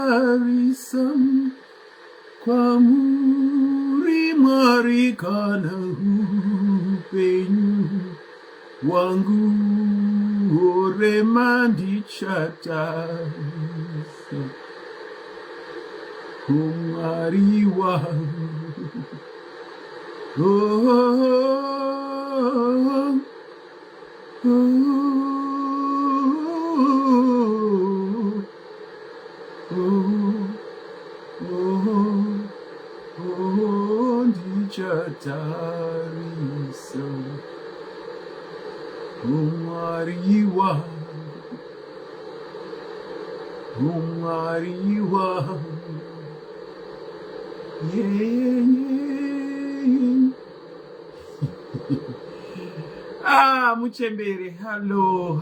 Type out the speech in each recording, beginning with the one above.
Dichatarisam kwamuri marikana upenyu wangu orema ndichatarisa kumwari wangu ndichatarisa umwari wangu Muchembere, hello,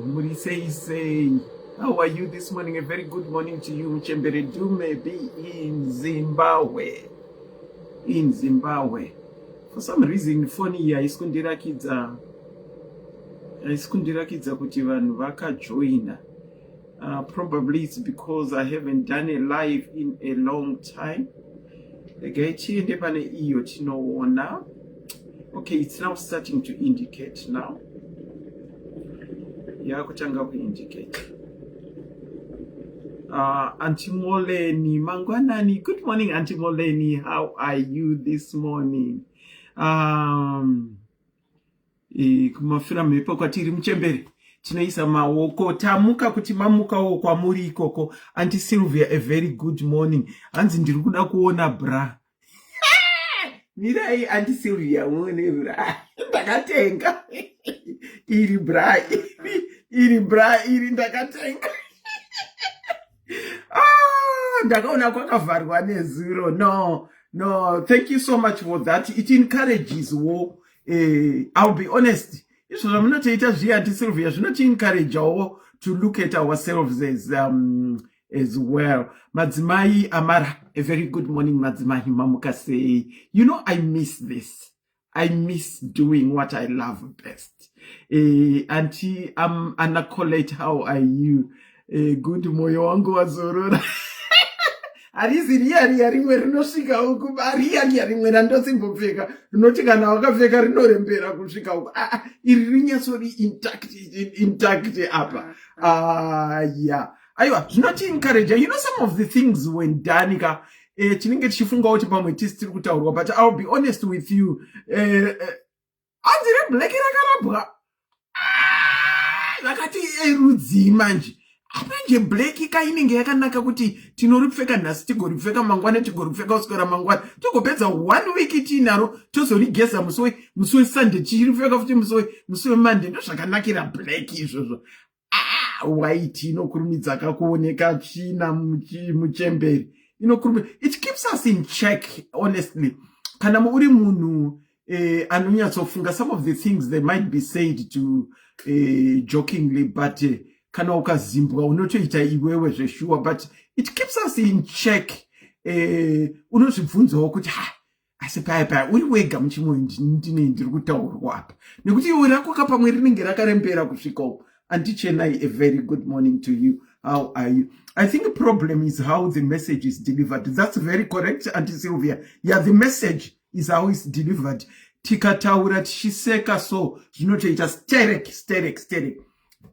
muri sei. How are you this morning? A very good morning to you, Muchembere. Do maybe in Zimbabwe. For some reason, phone here ikundirakidza kuti vanhu vakajoina. Probably it's because I haven't done a live in a long time. Chiende pane iyo tinoona. Okay, it's now starting to indicate now. Yakutanga kuindicate. Auntie Moleni, Mangwanani. Good morning, Auntie Moleni. How are you this morning? Kumafira mepo kwatiri Muchembere. Tinoisa maoko tamuka kuti mamukawo kwamuri ikoko. Auntie Sylvia, a very good morning. Hanzi ndiri kuda kuona bra. Mirai Auntie Sylvia muone bra. Ndakatenga. Iri bra iri ndakatenga. Ndakaona kwakavharwa nezuro. No, thank you so much for that. It encourages war. I'll be honest. Izvo zvamunotoita zviya Auntie Sylvia zvinoti encourage to look at ourselves as well. Madzimai Amara, a very good morning, Madzimai Mamuka say. You know, I miss this. I miss doing what I love best. Auntie Anna Colette, how are you? Good moyo wangu wazorora. Arizi riya rimwe rinosvika uku riya rimwe randosimbopfeka rinoti kana wakapfeka rinorembera kusvika uku iri rinyatsori intact apa yeah aiwa zvinoti encourage. You know, some of the things when danika tinenge tichifunga kuti pamwe tiri kutaurwa, but I'll be honest with you, anzire black rakarabwa vakati erudzi manje apanje black kainenge yakanaka kuti tinoripfeka nhasi tigoripfeka mangwana tigoripfeka uswera mangwana togopedza 1 week tinaro tozorigeza musi weSunday tichiripfeka futi musi weMonday. Ndo zvakanakira black izvozvo. White inokurumidza kakuoneka china Muchembere inokurumidza. It keeps us in check, honestly. Kana uri munhu anonyatsofunga, some of the things they might be said to jokingly, but kana ukazimbwa unotoita iwewe zveshuwa, but it keeps us in check. Unozvibvunzawo kuti asi paya uri wega muchimoyo ndiri kutaurwa apa, nekuti iwe rako kapamwe rinenge rakarembera kusvika uko. Auntie Chenai, a very good morning to you. How are you? I think the problem is how the message is delivered. That's very correct, Auntie Sylvia. Yeah, the message is how it's delivered. Tikataura tishiseka so zvinotoita sterek.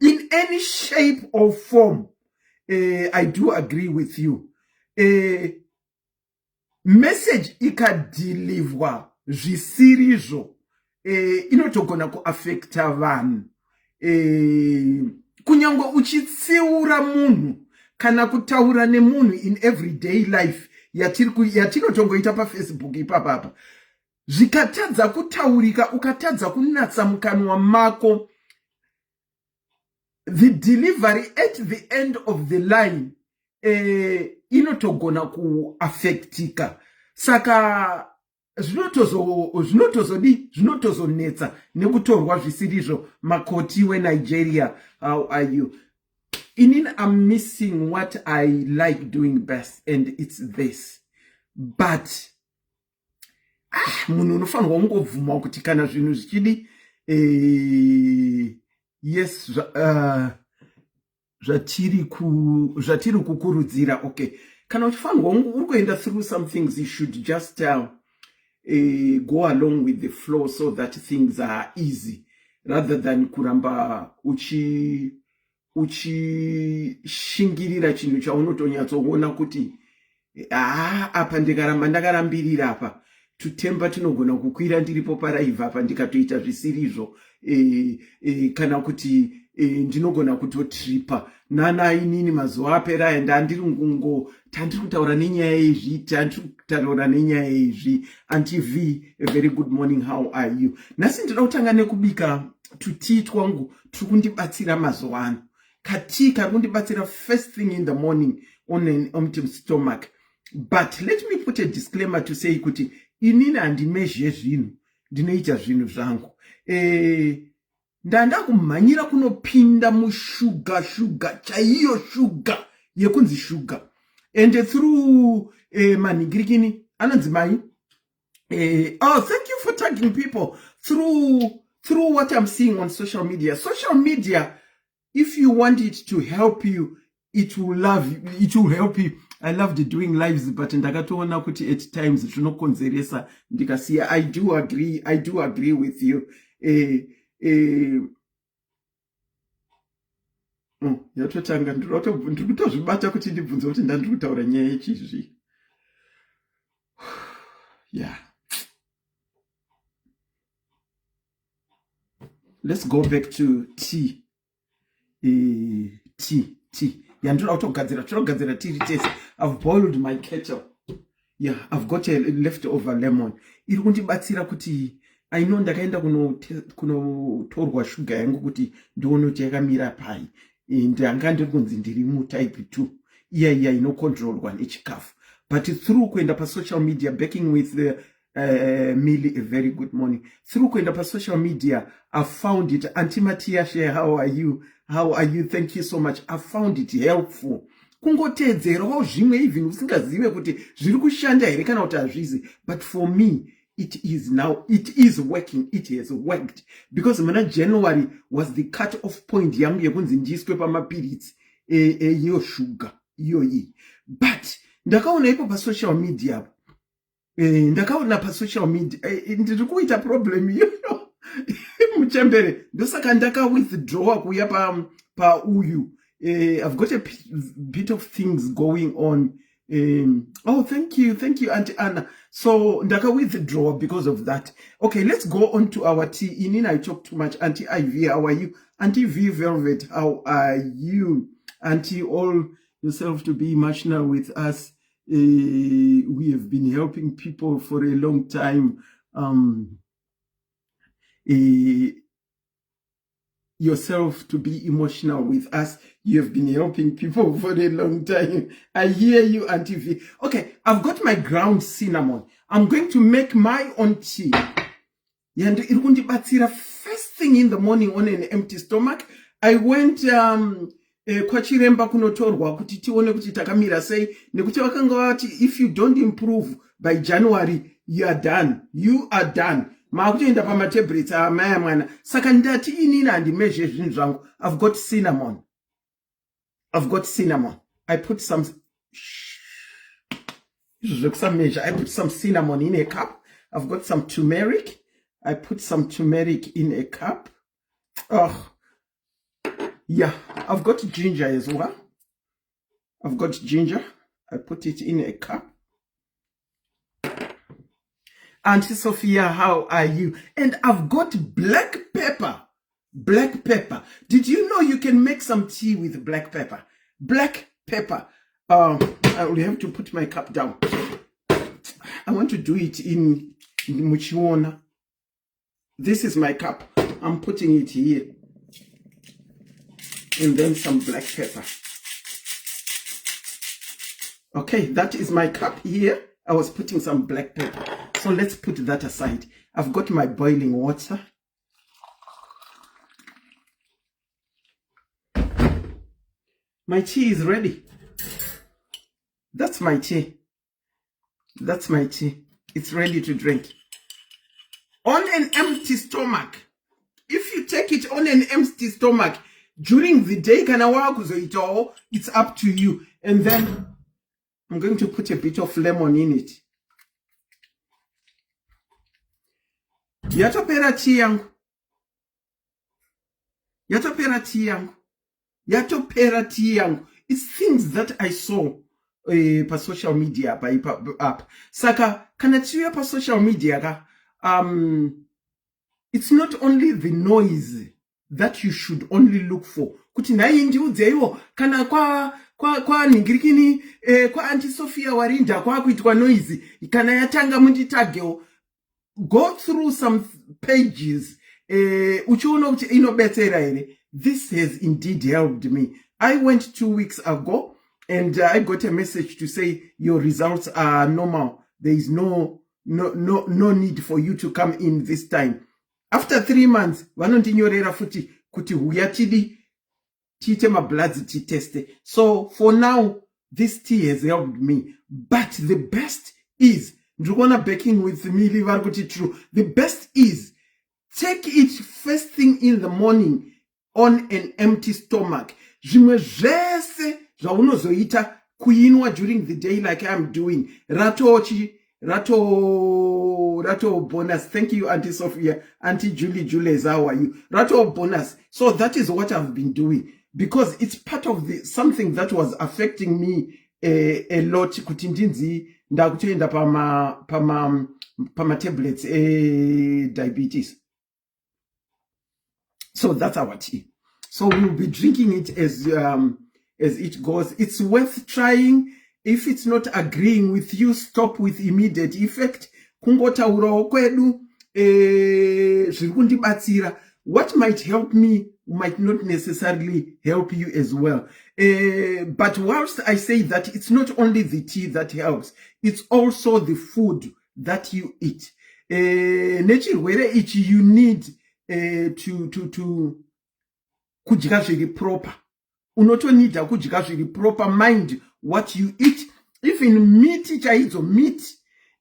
In any shape or form, I do agree with you. Message ikadeliverwa zvisirizo inotogona kuaffecta vanhu. Kunyango uchitsiura munhu kana kutaura nemunhu in everyday life yatinotongoita paFacebook ipapa zvikatadza kutaurika, ukatadza kunatsa mukanwa mako, the delivery at the end of the line inotogona kuaffectika. Saka zvinotozonetsa nekutorwa zvisirizvo. Makoti weNigeria, how are you? Inini, I'm missing what I like doing best, and it's this. But munhu unofanirwa kungovhuma kuti kana zvinhu zvichidi yes zvatiri kukurudzira. Okay, kana uchifanirwa uri kuenda through some things, you should just go along with the flow so that things are easy, rather than kuramba uchishingirira chinhu chaunotonyatsoona kuti apa ndikaramba ndakarambirira apa, tutemba tunogona kukwira ndiripo paraivha apa ndikatoita zvisirizvo, kana kuti ndinogona kutotripa nana inini mazuva apera ende andiri ngungo tandiri kutaura nenyaya yezvi. Auntie V, a very good morning, how are you? Nhasi ndinoda kutanga nekubika tutii twangu turi kundibatsira mazuva ano. Katii kari kundibatsira first thing in the morning on an empty stomach. But let me put a disclaimer to say kuti inini handimezhe zvinhu, ndinoita zvinhu zvangu. Ndanda kumhanyira kunopinda mushuga chaiyo shuga yekunzi shuga, and through manhingirikini anonzi mai oh, thank you for tagging people through what I'm seeing on social media. If you want it to help you, it will help you. I loved doing lives, but ndakatoona kuti at times zvinokonzeresa ndikasiya. I do agree with you. Yatotanga ndiri kutozvibata kuti ndibvunze kuti ndandiri kutaura nyaya yechizvi. Yeah, let's go back to tea. Yandira kutogadzira, tinogadzira tea tese. I've boiled my kettle. Yeah, I've got a leftover lemon. Iri kundibatsira kuti I know ndakaenda kunotorwa shuga yangu kuti ndione kuti yakamira pai. Ndanga ndiri kunzi ndiri mutype 2 iya inocontrolwa nechikafu. But through kuenda pasocial media, baking with Millie, a very good morning. Through kuenda pasocial media, I found it. Auntie Matiashe, how are you? Thank you so much. I found it helpful. Kungoteedzerawo zvimwe even usingazive kuti zviri kushanda here kana kuti hazvizi. But for me, it is working. It has worked. Because mana January was the cut-off point yangu yekunzi ndiswe pamapiritsi iyo sugar iyoyi. But ndakaona ipo pasocial media, ndiri kuita problem iyoyo muchembere, ndosaka ndaka withdraw kuya pauyu. I've got a bit of things going on. Oh, thank you, Auntie Anna. So ndaka withdraw because of that. Okay, let's go on to our tea. Inina, I talk too much. Auntie Ivy, how are you? Auntie V Velvet, how are you? Auntie, all yourself to be emotional with us. We have been helping people for a long time. Yourself to be emotional with us. You have been helping people for a long time. I hear you, Auntie V. Okay, I've got my ground cinnamon. I'm going to make my own tea. And it won't be first thing in the morning on an empty stomach. I went kwachiremba kunotorwa kuti tione kuti takamira sei, nekuti vakanga vati if you don't improve by January, you are done. Maakutoenda pamatablets amaya mwana. Saka ndati inini handimezhe zvinhu zvangu. I've got cinnamon. I put some cinnamon in a cup. I've got some turmeric. I put some turmeric in a cup. Oh, yeah. I've got ginger as well. I put it in a cup. Auntie Sophia, how are you? And I've got black pepper. Did you know you can make some tea with black pepper? I will have to put my cup down. I want to do it in Muchiona. This is my cup. I'm putting it here. And then some black pepper. Okay, that is my cup here. I was putting some black pepper. So let's put that aside. I've got my boiling water. My tea is ready. That's my tea. That's my tea. It's ready to drink. On an empty stomach. If you take it on an empty stomach during the day, it's up to you. And then I'm going to put a bit of lemon in it. Yatopera tea yangu. Yatopera tea yangu. Yatopera tea yangu. It's things that I saw pa social media pa app. Saka kana tea pa social media ka it's not only the noise that you should only look for. Kuti nai ndiudzewo kana kwa ningirikini kwa Auntie Sophia Warinda kwa kuitwa noise kana yatanga munditageo. Go through some pages uchiona kuti inobetsera ere. This has indeed helped me. I went 2 weeks ago and I got a message to say your results are normal. There is no need for you to come in this time. After 3 months, vanondinyorera futi kuti huya tiite mabloods titeste. So for now, this tea has helped me. But the best is, ndikona baking with Millie varikuti true. The best is, take it first thing in the morning on an empty stomach. Zvimwe zvese zvaunozoita kuinwa during the day like I'm doing. Rato bonus. Thank you, Auntie Sophia. Auntie Julie, how are you? Rato bonus. So that is what I've been doing because it's part of something that was affecting me a lot. Kutindinzi ndakutenda pama tablets diabetes. So that's our tea. So we'll be drinking it as it goes. It's worth trying. If it's not agreeing with you, stop with immediate effect. Kungotaurawo kwedu zvikundibatsira. What might help me might not necessarily help you as well. But whilst I say that it's not only the tea that helps, it's also the food that you eat. Nechirwere ichi you need to kudya zviri proper. Unotonida kudya zviri proper. Mind what you eat. Even meat chaidzo meat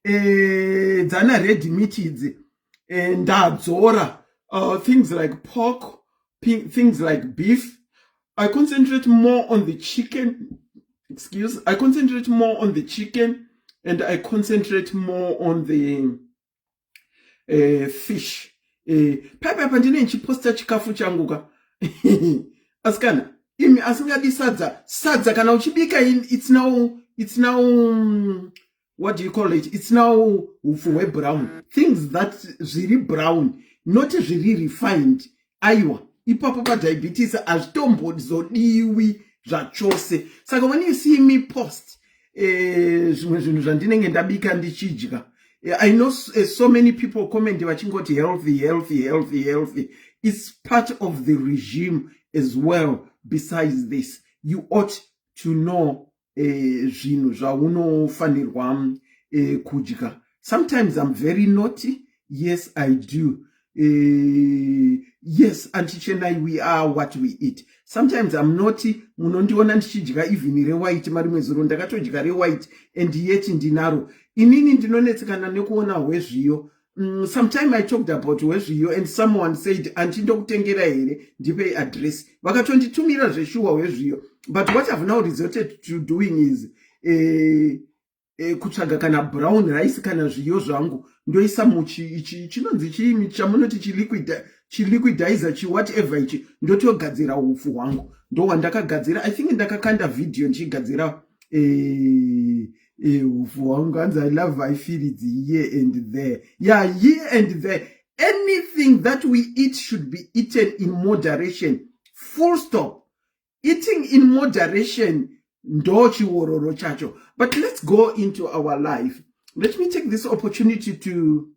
dzana red meat idzi ndadzora things like pork, things like beef. I concentrate more on the chicken. I concentrate more on the chicken and I concentrate more on the fish. Papa pandine nchiposta chikafu changu ka. Askana imi asingadi sadza kana uchibika it's now what do you call it? It's now ufuwe brown. Things that really brown, not really refined. Aiwa ipapo pa diabetes azvitombo zodiwi zvachose. Saka when you see me post zvimwe zvinhu zvandinenge ndabika ndichidya, I know so many people comment vachingoti healthy. It's part of the regime as well. Besides this, you ought to know zvinhu zvaunofanirwa kudya. Sometimes I'm very naughty. Yes, I do. Yes, Auntie Chenai, we are what we eat. Sometimes I'm naughty. Munondiona ndichidya even rewhite marimwe zuro ndakatodya rewhite and yet ndinaro. Inini ndinonetsekana nekuona hwezviyo. Sometime I talked about hwezviyo and someone said anti ndokutengera here ndipe address. Vakatonditumira zveshuwa hwezviyo. But what I've now resorted to doing is kutsvaga kana brown rice kana zviyo zvangu ndoisa muchi chinonzi chiimi chamunoti chiliquidizer whatever ichi ndotogadzira ufu hwangu. Ndo wandakagadzira. I think ndakakanda video ndichigadzira ufu hwangu. And I love I feel it here and there. Yeah, here and there. Anything that we eat should be eaten in moderation. Full stop. Eating in moderation, ndo chiwororo chacho. But let's go into our life. Let me take this opportunity to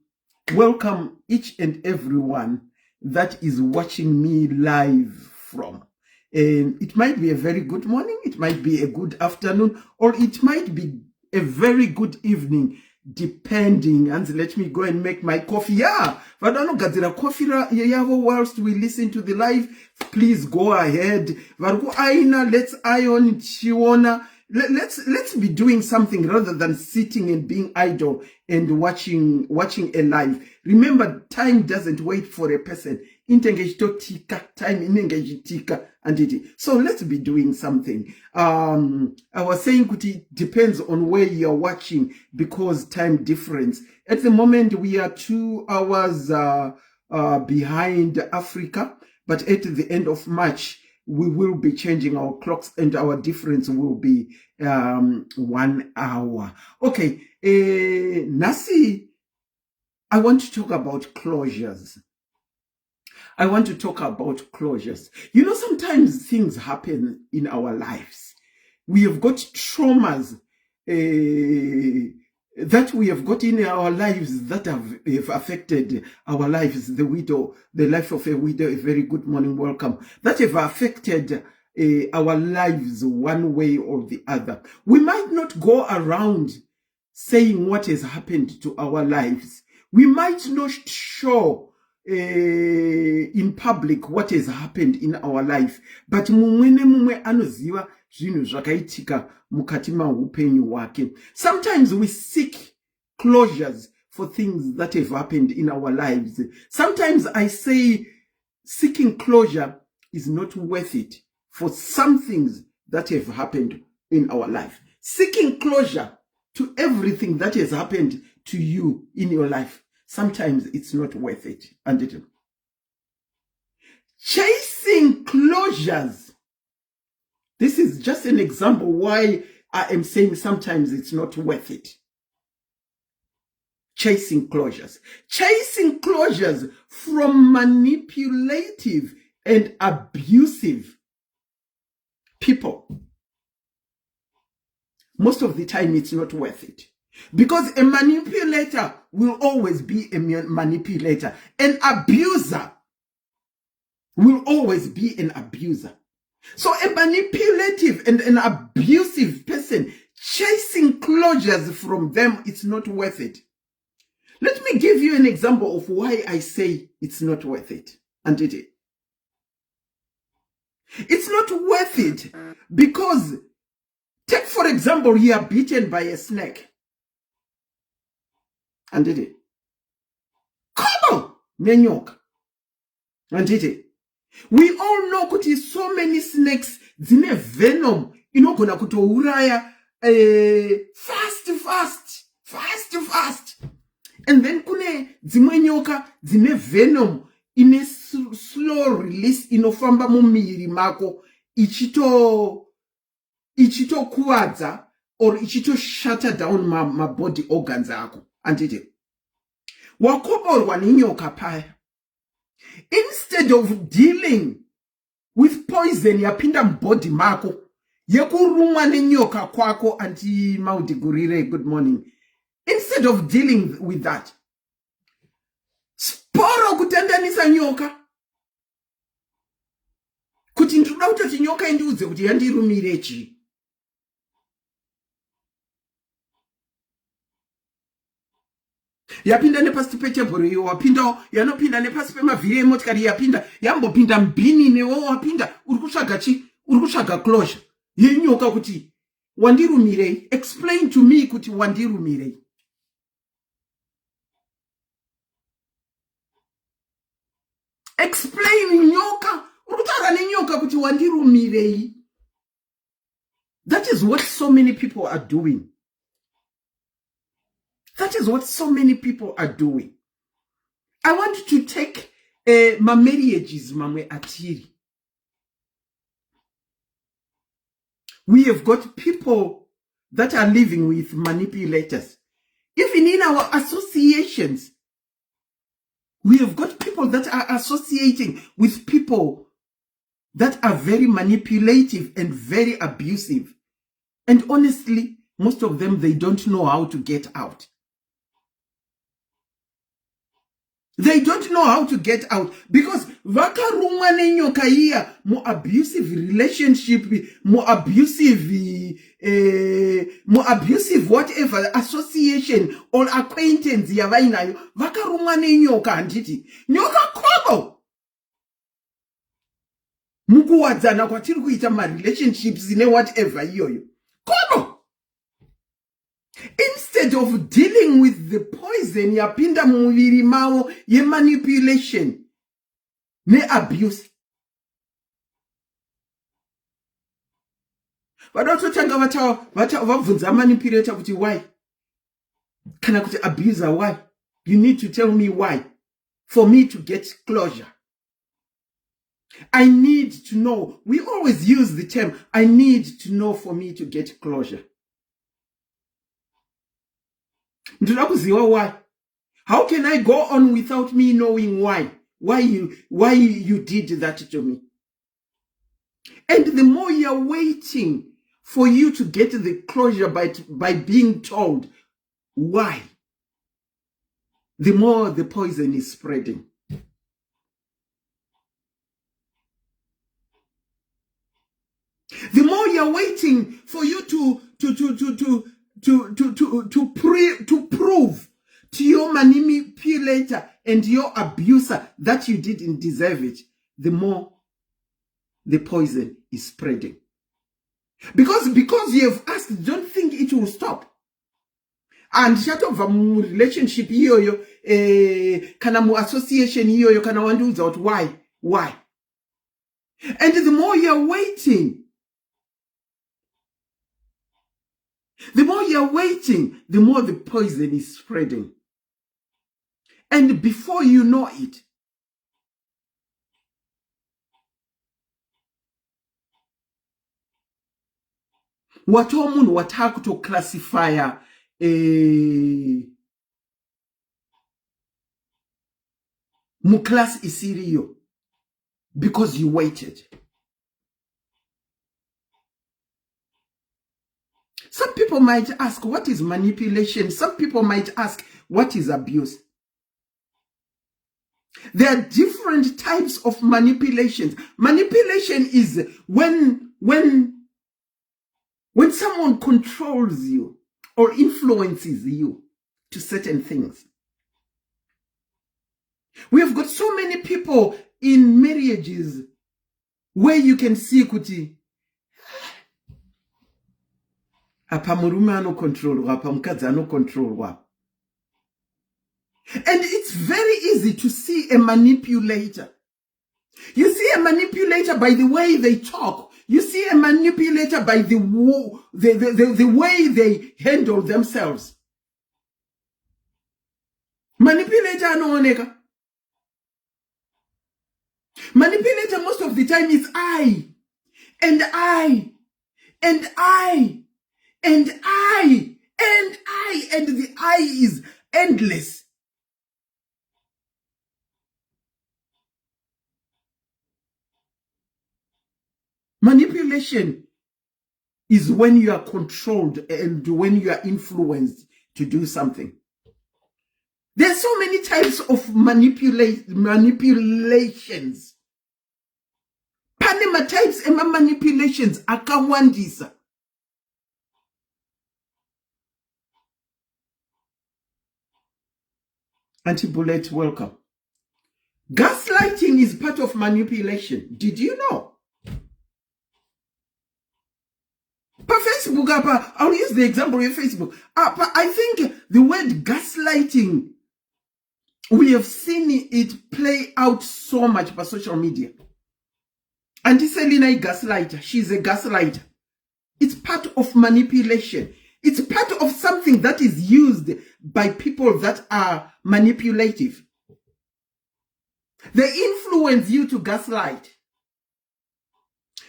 welcome each and everyone that is watching me live from. It might be a very good morning, it might be a good afternoon, or it might be a very good evening, depending. And let me go and make my coffee. Yeah, vanogadzira coffee yavo whilst we listen to the live. Please go ahead. Varku aina, let's iron chiona. Let's be doing something rather than sitting and being idle and watching a live. Remember, time doesn't wait for a person. Time and it. So let's be doing something. I was saying it depends on where you're watching because time difference. At the moment, we are 2 hours behind Africa, but at the end of March, we will be changing our clocks and our difference will be 1 hour. Okay, Nasi, I want to talk about closures. You know, sometimes things happen in our lives. We have got traumas that we have got in our lives that have affected our lives. The life of a widow, a very good morning, welcome. That have affected our lives one way or the other. We might not go around saying what has happened to our lives. We might not show in public what has happened in our life, but mumwe anoziva zvinhu zvakaitika mukati maupenyu wake. Sometimes we seek closures for things that have happened in our lives. Sometimes I say seeking closure is not worth it for some things that have happened in our life. Seeking closure to everything that has happened to you in your life, sometimes it's not worth it. And it, chasing closures. This is just an example why I am saying sometimes it's not worth it. Chasing closures. Chasing closures from manipulative and abusive people. Most of the time it's not worth it. Because a manipulator will always be a manipulator. An abuser will always be an abuser. So a manipulative and an abusive person, chasing closures from them, it's not worth it. Let me give you an example of why I say it's not worth it. And it is. It's not worth it because, take for example, you are bitten by a snake. And did it. Come on, nenyoka. And did it. We all know kuti so many snakes zine venom inogona kutouraya fast. And then kune dzimwe nyoka dzine venom ine slow release inofamba mumiri mako ichito kuwadza or ichito shatter down my body organs ako. Andite. Wakoborwa ninyoka paya. Instead of dealing with poison yapinda mbody mako, yekurumwa ninyoka kwako anti maudigurire, good morning. Instead of dealing with that, sporo kutendanisa nyoka. Kuti ndinoda kuti nyoka indiudze kuti yandirumire chi. Yapinda nepasi petebhuru iyo wapinda yanopinda nepasi pemavhiri emotikari yapinda yambopinda mbini newo wapinda uri kutsvaga closure yenyoka kuti wandirumirei. Explain to me kuti wandirumirei. Explain nyoka uri kutaura nenyoka kuti wandirumirei. That is what so many people are doing. That is what so many people are doing. I want to take my marriages, mamwe atiri. We have got people that are living with manipulators. Even in our associations, we have got people that are associating with people that are very manipulative and very abusive. And honestly, most of them, they don't know how to get out. They don't know how to get out because vakarumwa nenyoka iya mu-abusive relationship, mu-abusive whatever association or acquaintance yavainayo, vakarumwa nenyoka. Handiti nyoka khobo mukuwadzana kwatiri kuita marelationships ne-whatever iyoyo khobo. Instead of dealing with the poison yapinda mumuviri mavo yemanipulation ne-abuse, vadototanga vabvunza manipulator kuti why, kana kuti abuser why. You need to tell me why for me to get closure. I need to know. We always use the term I need to know for me to get closure. Ndoda kuziva why. How can I go on without me knowing why you did that to me? And the more you're waiting for you to get the closure by being told why, the more the poison is spreading. The more you're waiting for you to prove to your manipulator and your abuser that you didn't deserve it, the more the poison is spreading. Because you have asked, don't think it will stop. And chatobva mu relationship iyoyo, kana mu association iyoyo, kana wanduza out why. And the more you're waiting, the more the poison is spreading. And before you know it, what munhu watakutoklassifya mu-class isiriyo because you waited. Some people might ask, what is manipulation? Some people might ask, what is abuse? There are different types of manipulations. Manipulation is when someone controls you or influences you to certain things. We have got so many people in marriages where you can see kuti apa murume anokontrolwa, apa mukadzi anokontrolwa. And it's very easy to see a manipulator. You see a manipulator by the way they talk. You see a manipulator by the way they handle themselves. Manipulator anooneka. Manipulator most of the time is I. And the I is endless. Manipulation is when you are controlled and when you are influenced to do something. There are so many types of manipulations. Panema types ema manipulations akawandisa. Anti-Bullet, welcome. Gaslighting is part of manipulation. Did you know? Facebook, I'll use the example of Facebook. I think the word gaslighting, we have seen it play out so much by social media. Auntie Selina is a gaslighter. She's a gaslighter. It's part of manipulation. It's part of something that is used by people that are manipulative. They influence you to gaslight.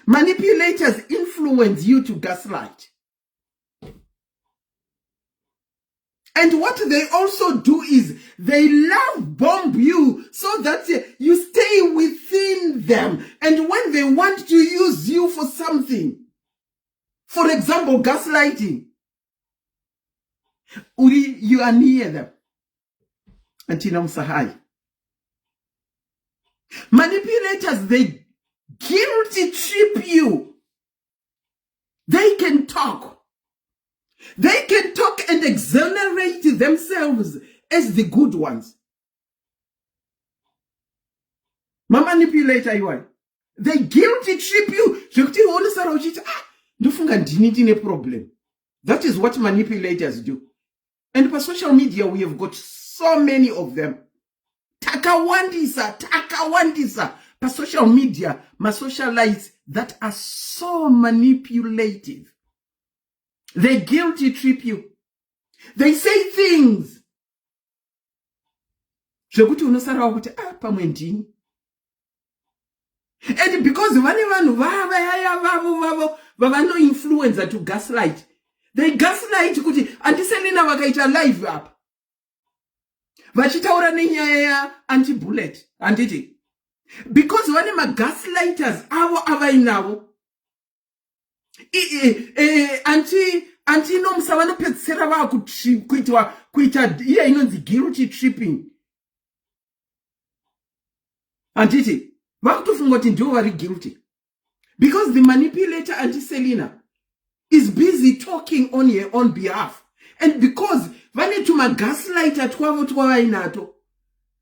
Manipulators influence you to gaslight. And what they also do is they love bomb you so that you stay within them. And when they want to use you for something, for example, gaslighting, you are near them. Antina Msahai. Manipulators, they guilty trip you. They can talk. They can talk and exonerate themselves as the good ones. Ma manipulator iwayo. They guilty trip you. Problem. That is what manipulators do. And for social media, we have got so many of them. Takawandisa. For social media, my socialites that are so manipulative. They guilty trip you. They say things. And because no influencer to gaslight, they gaslight kuti antiselina wakaita live up. Vachitaura nenyaya anti-bullet. Anditi. Because vane magaslighters avo avainavo. Anti-nomsa vanopedzisira kuita iya inonzi guilty tripping. Anditi. Vakutofunga kuti ndivo vari guilty. Because the manipulator anti-Selina is busy talking on her own behalf. And because vane tumagaslighter twavo twavainato,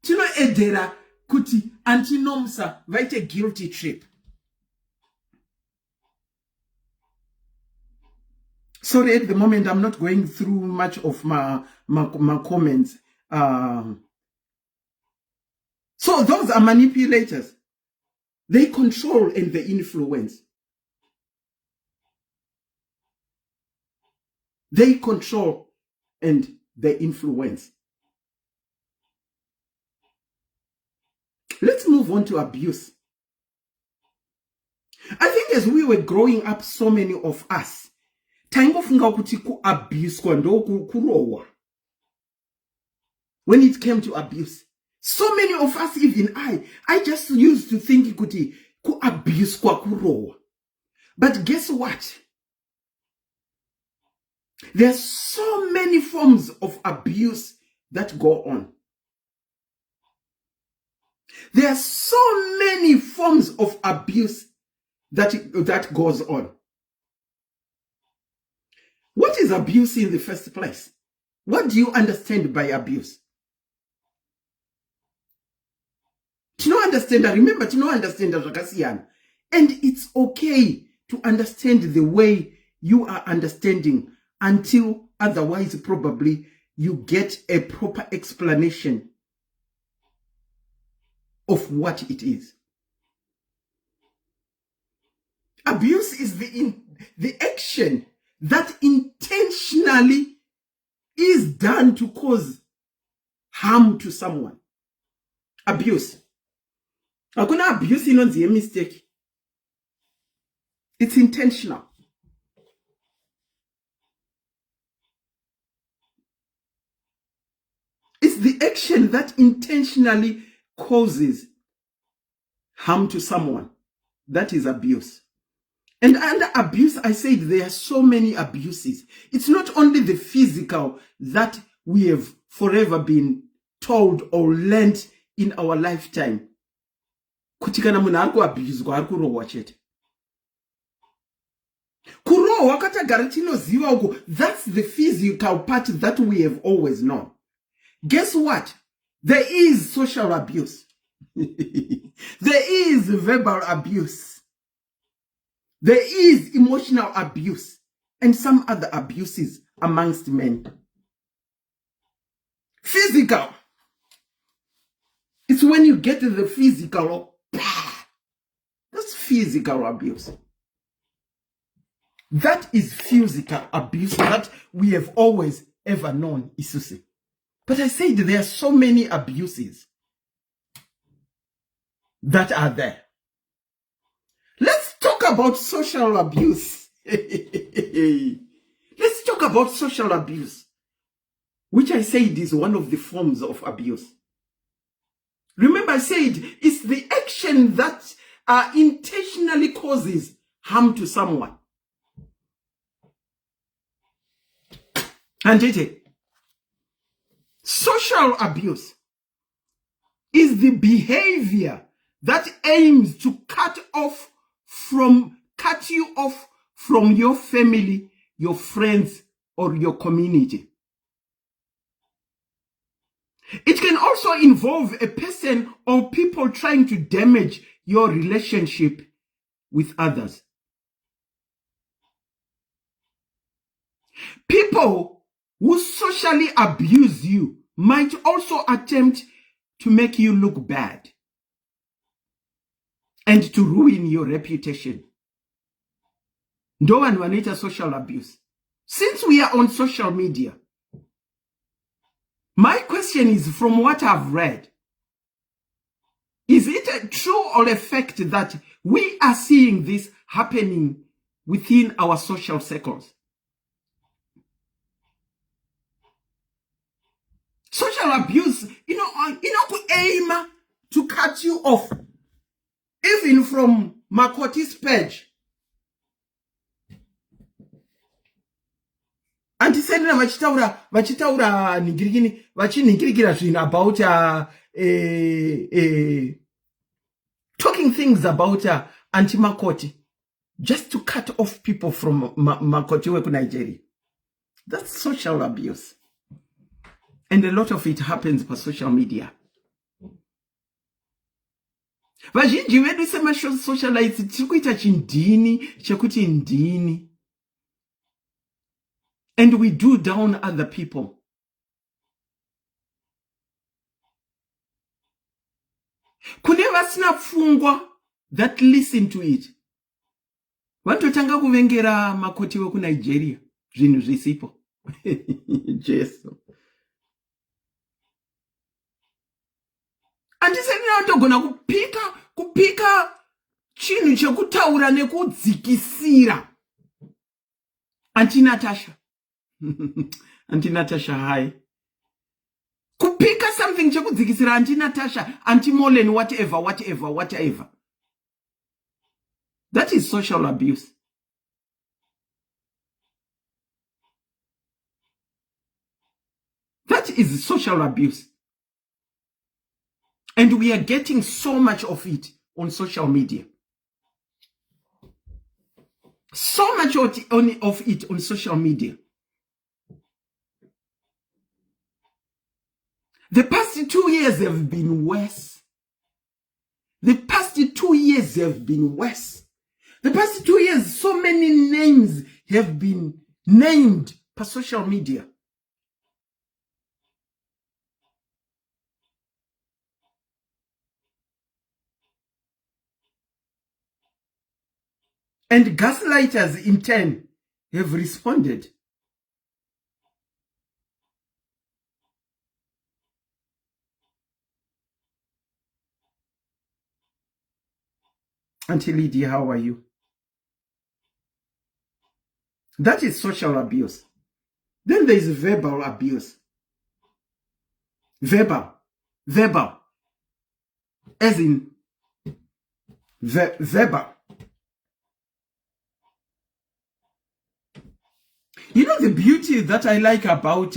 tinoedera kuti antinomsa vaite guilty trip. Sorry, at the moment I'm not going through much of my comments. So those are manipulators. They control and they influence. They control and they influence. Let's move on to abuse. I think as we were growing up, so many of us, taingofunga kuti ku abuse kwando kurowa. When it came to abuse, so many of us, even I just used to think kuti ku abuse kwa kurowa. But guess what? There's so many forms of abuse that go on. There are so many forms of abuse that goes on. What is abuse in the first place? What do you understand by abuse? Tino understand, remember, Tino understand zvakasiyana. And it's okay to understand the way you are understanding until otherwise probably you get a proper explanation of what it is. Abuse is the action that intentionally is done to cause harm to someone. Abuse. Hakuna abuse inonzi a mistake. It's intentional. It's the action that intentionally causes harm to someone. That is abuse. And under abuse, I said there are so many abuses. It's not only the physical that we have forever been told or learned in our lifetime. Kutikana munhu ari kuabhuzwa ari kurohwa chete. Kurohwa katagara tinoziva uko, that's the physical part that we have always known. Guess what? There is social abuse. There is verbal abuse. There is emotional abuse and some other abuses amongst men. Physical. It's when you get to the physical. That's physical abuse. That is physical abuse that we have always ever known, Isusi. But I said there are so many abuses that are there. Let's talk about social abuse. Let's talk about social abuse, which I said is one of the forms of abuse. Remember, I said it's the action that intentionally causes harm to someone. And social abuse is the behavior that aims to cut you off from your family, your friends, or your community. It can also involve a person or people trying to damage your relationship with others. People who socially abuse you might also attempt to make you look bad and to ruin your reputation. No one wanaita social abuse. Since we are on social media, my question is, from what I've read, is it a true or a fact that we are seeing this happening within our social circles? Social abuse, aim to cut you off, even from Makoti's page. Antisenina vachitaura ningirigini vachiningirigira zvinhu about talking things about anti-Makoti, just to cut off people from Makoti weku Nigeria. That's social abuse. And a lot of it happens per social media. Vazhinji vedu semasocialites tirikuita chindini chekuti ndini. And we do down other people. Kune vasina pfungwa that listen to it. Vanototanga kuvengera Makoti weku Nigeria zvinhu zvisipo. Jesu. Andisenina ndogona kupika chinhu chekutaura nekudzikisira Auntie Natasha. Auntie Natasha, hi. Kupika something chekudzikisira Auntie Natasha, Auntie Molen, whatever. That is social abuse. That is social abuse. And we are getting so much of it on social media. So much of it on social media. The past 2 years have been worse. The past 2 years have been worse. The past 2 years, so many names have been named per social media. And gaslighters in turn have responded. Auntie Lydia, how are you? That is social abuse. Then there is verbal abuse. Verbal. As in verbal. You know the beauty that I like about